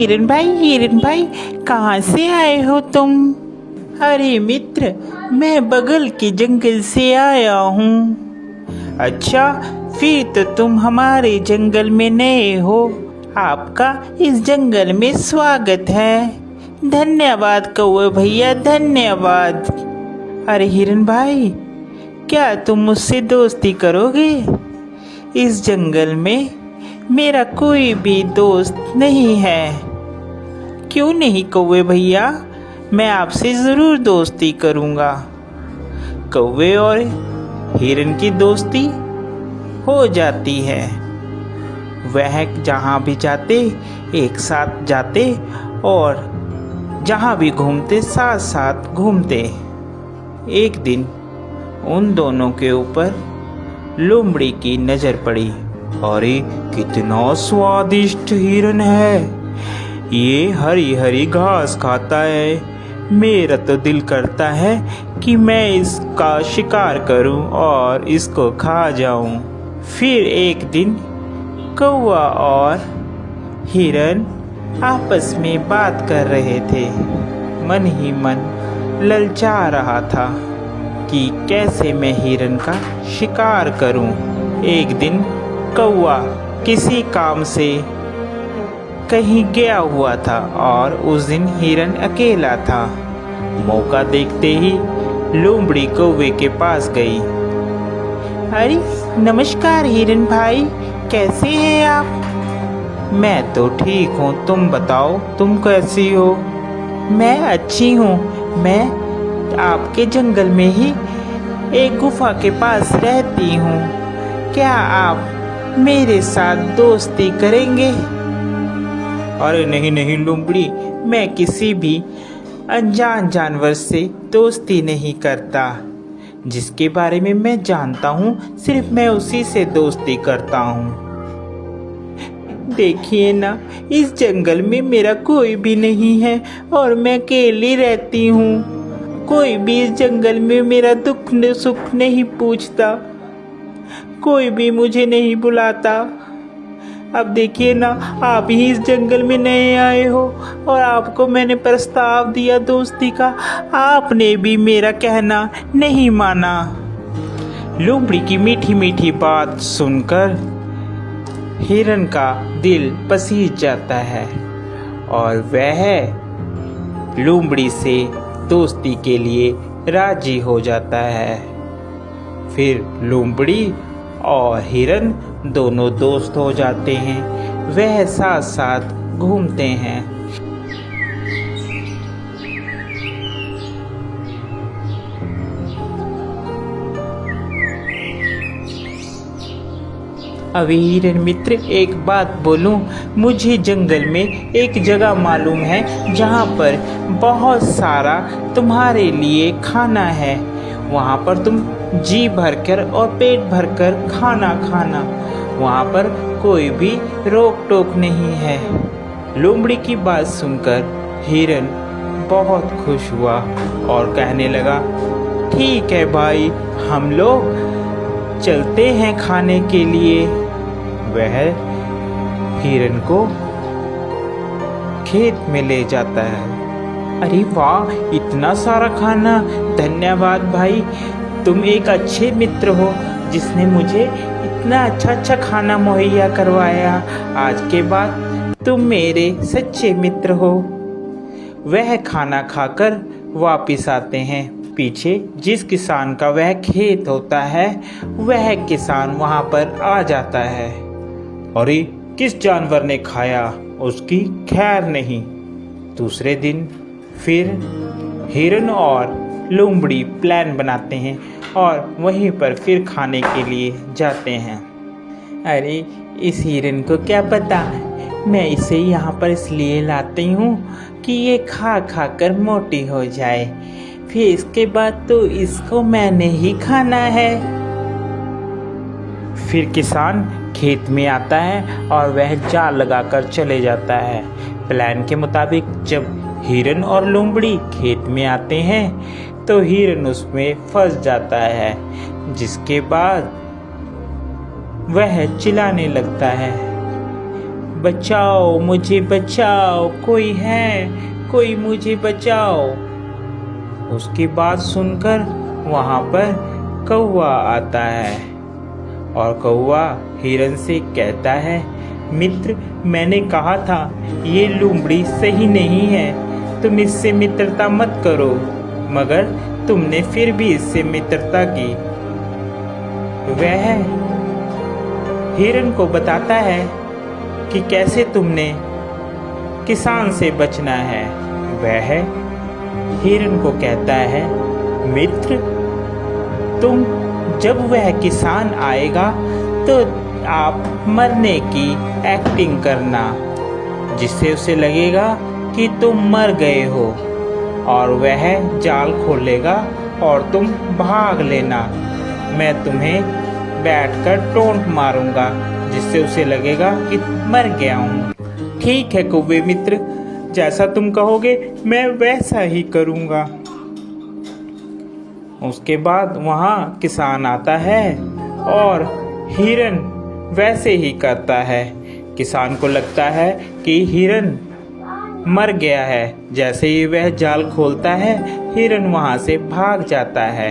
हिरन भाई, कहाँ से आए हो तुम? अरे मित्र, मैं बगल के जंगल से आया हूँ। अच्छा, फिर तो तुम हमारे जंगल में नए हो। आपका इस जंगल में स्वागत है। धन्यवाद कौवे भैया, धन्यवाद। अरे हिरन भाई, क्या तुम मुझसे दोस्ती करोगे? इस जंगल में मेरा कोई भी दोस्त नहीं है। क्यों नहीं कौवे भैया, मैं आपसे ज़रूर दोस्ती करूँगा। कौवे और हिरन की दोस्ती हो जाती है। वह जहाँ भी जाते एक साथ जाते और जहाँ भी घूमते साथ साथ घूमते। एक दिन उन दोनों के ऊपर लोमड़ी की नज़र पड़ी। अरे कितना स्वादिष्ट हिरन है, ये हरी हरी घास खाता है। मेरा तो दिल करता है कि मैं इसका शिकार करूं और इसको खा जाऊं। फिर एक दिन कौवा और हिरन आपस में बात कर रहे थे। मन ही मन ललचा रहा था कि कैसे मैं हिरन का शिकार करूं। एक दिन कौवा किसी काम से कहीं गया हुआ था और उस दिन हिरन अकेला था। मौका देखते ही लोमड़ी कौवे के पास गई। अरे नमस्कार हिरन भाई, कैसे हैं आप? मैं तो ठीक हूँ, तुम बताओ तुम कैसी हो? मैं अच्छी हूँ। मैं आपके जंगल में ही एक गुफा के पास रहती हूँ। क्या आप मेरे साथ दोस्ती करेंगे? अरे नहीं नहीं लोमड़ी, मैं किसी भी अनजान जानवर से दोस्ती नहीं करता। जिसके बारे में मैं जानता हूँ सिर्फ मैं उसी से दोस्ती करता हूँ। देखिए ना, इस जंगल में मेरा कोई भी नहीं है और मैं अकेली रहती हूँ। कोई भी इस जंगल में मेरा दुख सुख नहीं पूछता, कोई भी मुझे नहीं बुलाता। अब देखिए ना, आप ही इस जंगल में नए आए हो और आपको मैंने प्रस्ताव दिया दोस्ती का, आपने भी मेरा कहना नहीं माना। लोमड़ी की मीठी मीठी बात सुनकर हिरन का दिल पसीज जाता है और वह लोमड़ी से दोस्ती के लिए राजी हो जाता है। फिर लोमड़ी और हिरन दोनों दोस्त हो जाते हैं। वह साथ साथ घूमते हैं। अभी हिरन मित्र, एक बात बोलूं, मुझे जंगल में एक जगह मालूम है जहां पर बहुत सारा तुम्हारे लिए खाना है। वहां पर तुम जी भरकर और पेट भरकर खाना खाना। वहां पर कोई भी रोक टोक नहीं है। लोमड़ी की बात सुनकर हिरन बहुत खुश हुआ और कहने लगा, ठीक है भाई, हम लोग चलते हैं खाने के लिए। वह हिरन को खेत में ले जाता है। अरे वाह, इतना सारा खाना! धन्यवाद भाई, तुम एक अच्छे मित्र हो जिसने मुझे इतना अच्छा खाना मुहैया करवाया। आज के बाद तुम मेरे सच्चे मित्र हो। वह खाना खाकर वापिस आते हैं। पीछे जिस किसान का वह खेत होता है, वह किसान वहां पर आ जाता है। अरे किस जानवर ने खाया, उसकी खैर नहीं। दूसरे दिन फिर हिरन और लोमड़ी प्लान बनाते हैं और वहीं पर फिर खाने के लिए जाते हैं। अरे इस हिरन को क्या पता, मैं इसे यहाँ पर इसलिए लाती हूँ कि ये खा खा कर मोटी हो जाए। फिर इसके बाद तो इसको मैंने ही खाना है। फिर किसान खेत में आता है और वह जाल लगाकर चले जाता है। प्लान के मुताबिक जब हिरन और लोमड़ी खेत में आते हैं तो हिरन उसमें फंस जाता है, जिसके बाद वह चिल्लाने लगता है, बचाओ, मुझे बचाओ, कोई है, कोई मुझे बचाओ। उसकी बात सुनकर वहाँ पर कौवा आता है और कौवा हिरन से कहता है, मित्र, मैंने कहा था ये लोमड़ी सही नहीं है, तुम इससे मित्रता मत करो, मगर तुमने फिर भी इससे मित्रता की। वह हिरन को बताता है कि कैसे तुमने किसान से बचना है। वह हिरन को कहता है, मित्र, तुम जब वह किसान आएगा तो आप मरने की एक्टिंग करना, जिससे उसे लगेगा कि तुम मर गए हो, और वह जाल खोलेगा और तुम भाग लेना। मैं तुम्हें बैठकर टोंट मारूंगा, जिससे उसे लगेगा कि मर गया हूँ। ठीक है कौवे मित्र, जैसा तुम कहोगे मैं वैसा ही करूँगा। उसके बाद वहाँ किसान आता है और हिरन वैसे ही करता है। किसान को लगता है कि हिरन मर गया है। जैसे ही वह जाल खोलता है, हिरन वहाँ से भाग जाता है।